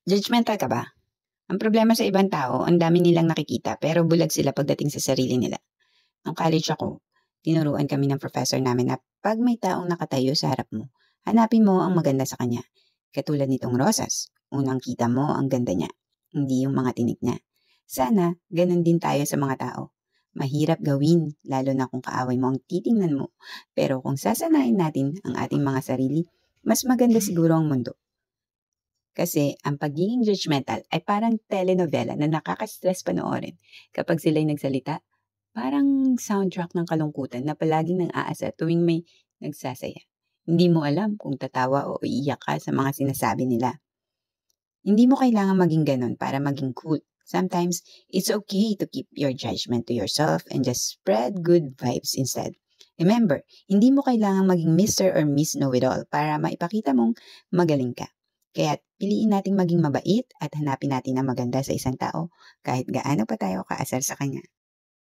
Judgmental ka ba? Ang problema sa ibang tao, ang dami nilang nakikita pero bulag sila pagdating sa sarili nila. Nung college ako, tinuruan kami ng professor namin na pag may taong nakatayo sa harap mo, hanapin mo ang maganda sa kanya. Katulad nitong rosas, unang kita mo ang ganda niya, hindi yung mga tinik niya. Sana, ganun din tayo sa mga tao. Mahirap gawin, lalo na kung kaaway mo ang titingnan mo. Pero kung sasanayin natin ang ating mga sarili, mas maganda siguro ang mundo. Kasi ang pagiging judgmental ay parang telenovela na nakaka-stress panoorin. Kapag sila'y nagsalita, parang soundtrack ng kalungkutan na palaging nang-aasa tuwing may nagsasaya. Hindi mo alam kung tatawa o iiyak ka sa mga sinasabi nila. Hindi mo kailangan maging ganon para maging cool. Sometimes, it's okay to keep your judgment to yourself and just spread good vibes instead. Remember, hindi mo kailangan maging Mr. or Miss Know-it-all para maipakita mong magaling ka. Kaya piliin nating maging mabait at hanapin natin ang maganda sa isang tao kahit gaano pa tayo kaasar sa kanya.